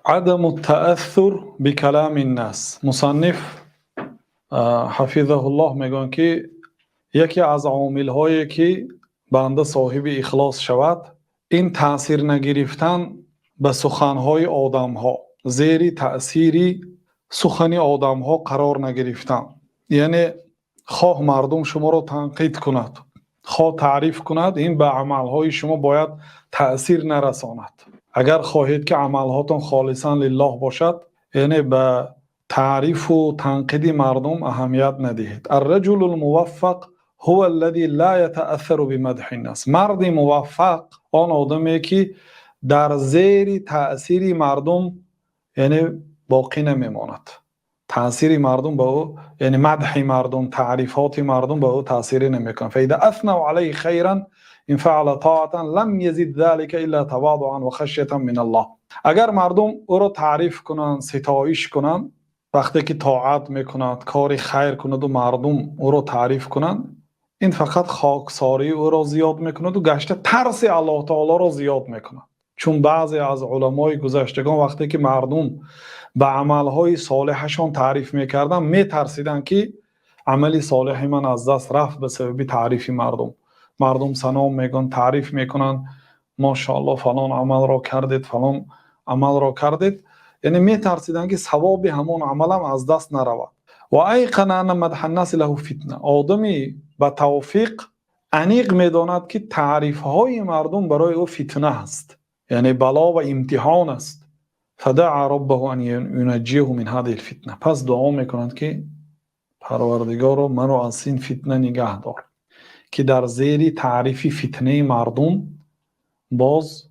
عدم التأثر بكلام الناس. مصنف حفظه الله میگن که یکی از عامل‌هایی که بنده صاحب اخلاص شود این تأثیر نگرفتن به سخنهای آدم‌ها، زیر تأثیر سخن آدم‌ها قرار نگرفتن. یعنی خواه مردم شما را تنقید کند، خواه تعریف کند، این به عملهای شما باید تأثیر نرساند. اگر خواهید که عملهاتون خالصا لله باشد، یعنی به تعریف و تنقید مردم اهمیت ندهید. الرجل الموفق هو الذي لا يتأثر بمدح الناس. مرد موفق آن آدمی که در زیر تأثیر مردم یعنی باقی نمیماند. تأثیر مردم به او، یعنی مدح مردم، تعریفات مردم به او تأثیر نمیکنه. فاذا اثنوا علیه خیرا ان فعل طاعتا لم یزد ذلك الا تواضعا و خشیة من الله. اگر مردم او را تعریف کنند، ستایش کنند، وقتی که طاعت میکند، کار خیر کند و مردم او را تعریف کنند، این فقط خاکساری او را زیاد میکند و گشته ترس الله تعالی را زیاد میکند. چون بعضی از علمای گذشتگان وقتی که مردم به عملهای صالحشان تعریف میکردن میترسیدن که عملی صالح من از دست رفت به سبب تعریف مردم ثنا میگن، تعریف میکنن، ماشاءالله فلان عمل را کردید، فلان عمل را کردید، یعنی میترسیدن که ثواب همون عملم از دست نرود. و ایقن ان مدح الناس له فتنه. آدمی به توفیق انیق میداند که تعریف های مردم برای او فتنه است، یعنی بلا و امتحان است. فدعا ربه ان ینجیه من هذه الفتنه. پس دعا میکنند که پروردگارا منو از این فتنه نگه دار که در زیر تعریف فتنه مردم باز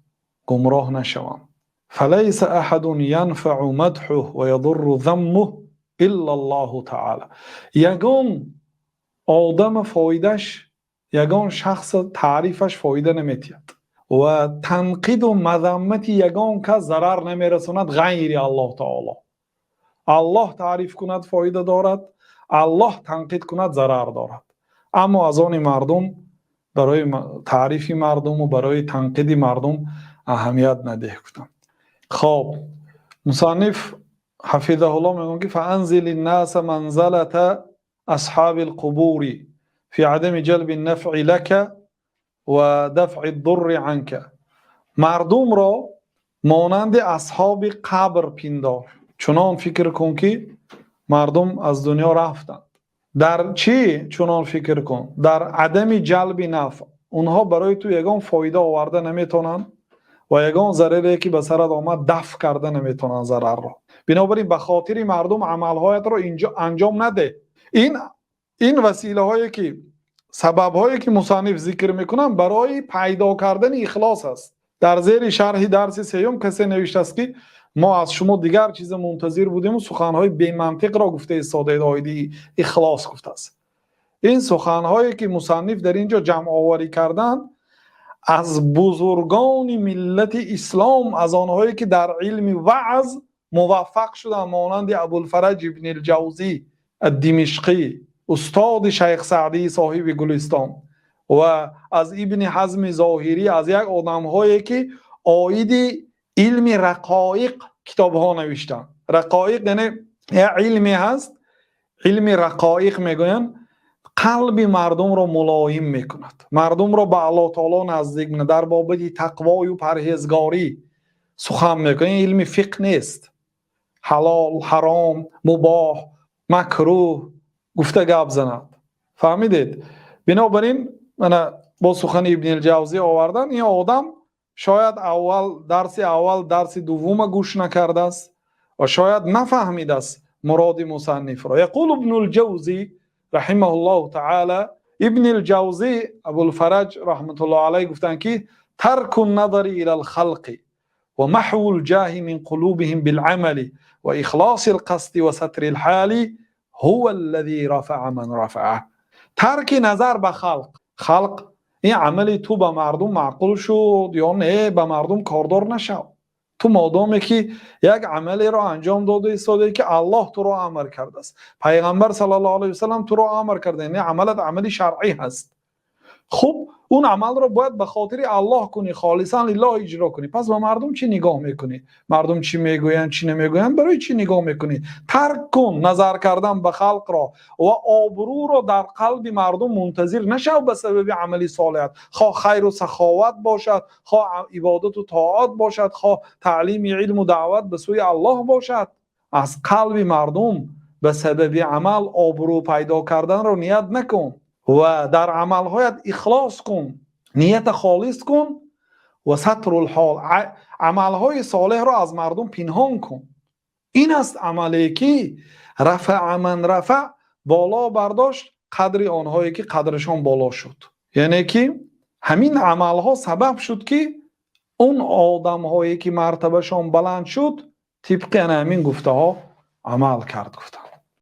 گمراه نشوم. فلیس احد ینفع مدحه و یضر ذمه الا الله تعالی. یگان آدم فایدهش، یگان شخص تعریفش فایده نمیتید و تنقید و مذمت یگان که ضرر نمیرساند غیر الله تعالی. الله تعریف کند فایده دارد، الله تنقید کند ضرر دارد. اما از آن مردم برای تعریف مردم و برای تنقید مردم اهمیت نده کردند. خب مصنف حفظه الله میگه فانزل الناس منزلة اصحاب القبور في عدم جلب النفع لك و دفع الضر عنك. مردم را مانند اصحاب قبر پندار. چنان فکر کن که مردم از دنیا رفتند. در چی چنان فکر کن؟ در عدم جلب نفع. اونها برای تو یگان فایده آورده نمیتونن و یگان ضرری که به سرت آمد دفع کرده نمیتونن ضرر را. بنابراین به خاطر مردم عملهایت را اینجا انجام نده. این وسیله هایی که سبب هایی که مصنف ذکر میکنم برای پیدا کردن اخلاص است. در زیر شرح درس سیوم کسی نوشته است که ما از شما دیگر چیز منتظر بودیم و سخنهای بی منطق را گفته ایستاده دایدی اخلاص گفته است. این سخنهایی که مصنف در اینجا جمع آوری کردن از بزرگان ملت اسلام، از آنهایی که در علم وعظ موفق شدن، مانند ابوالفرج ابن الجوزی الدمشقی، استاد شیخ سعدی صاحب گلستان، و از ابن حزم ظاهری، از یک آدم‌هایی که عاید علم رقایق کتاب ها نوشتن. رقایق یعنی علمی هست، علم رقایق میگوین قلب مردم را ملایم میکند، مردم را به الله تعالی نزدیک میکند، در بابت تقوی و پرهیزگاری سخن میکنه. این علم فقه نیست، حلال حرام مباح مکروه گفته گپ زند. فهمیدید؟ بنابراین من با سخن ابن الجوزی آوردن این آدم شاید اول درس دوم گوش نکرده است و شاید نفهمیده است مراد مصنف را. یقول ابن الجوزی رحمه الله تعالی، ابن الجوزی ابوالفرج رحمت الله علیه گفتن که ترک النظر الى الخلق و محو الجاه من قلوبهم بالعمل و اخلاص القصد و ستر الحال هو الذي رفع من رفعه. ترک نظر به خلق این عملی تو به مردم معقول شد یا نه به مردم کاردار نشو. تو مادامی که یک عملی را انجام داده ایستاده که الله تو را امر کرده است، پیغمبر صلی الله علیه و سلم تو را امر کرده، یعنی عملت عملی شرعی هست، خب اون عمل رو باید به خاطر الله کنی، خالصا لله اجرا کنی. پس با مردم چی نگاه میکنی؟ مردم چی میگویند چی نمیگویند برای چی نگاه میکنی؟ ترک کن نظر کردن به خلق را و آبرو را در قلب مردم منتظر نشو به سبب عملی صالحت، خواه خیر و سخاوت باشد، خواه عبادت و طاعات باشد، خواه تعلیم علم و دعوت به سوی الله باشد. از قلب مردم به سبب عمل آبرو پیدا کردن رو نیت نکن و در عملهایت اخلاص کن، نیت خالص کن و ستر الحال، عملهای صالح را از مردم پنهان کن. این است عملی که رفع من رفع، بالا برداشت قدر آنهایی که قدرشان بالا شد. یعنی که همین عملها سبب شد که اون آدمهایی که مرتبهشان بلند شد طبق همین گفته ها عمل کرد. گفته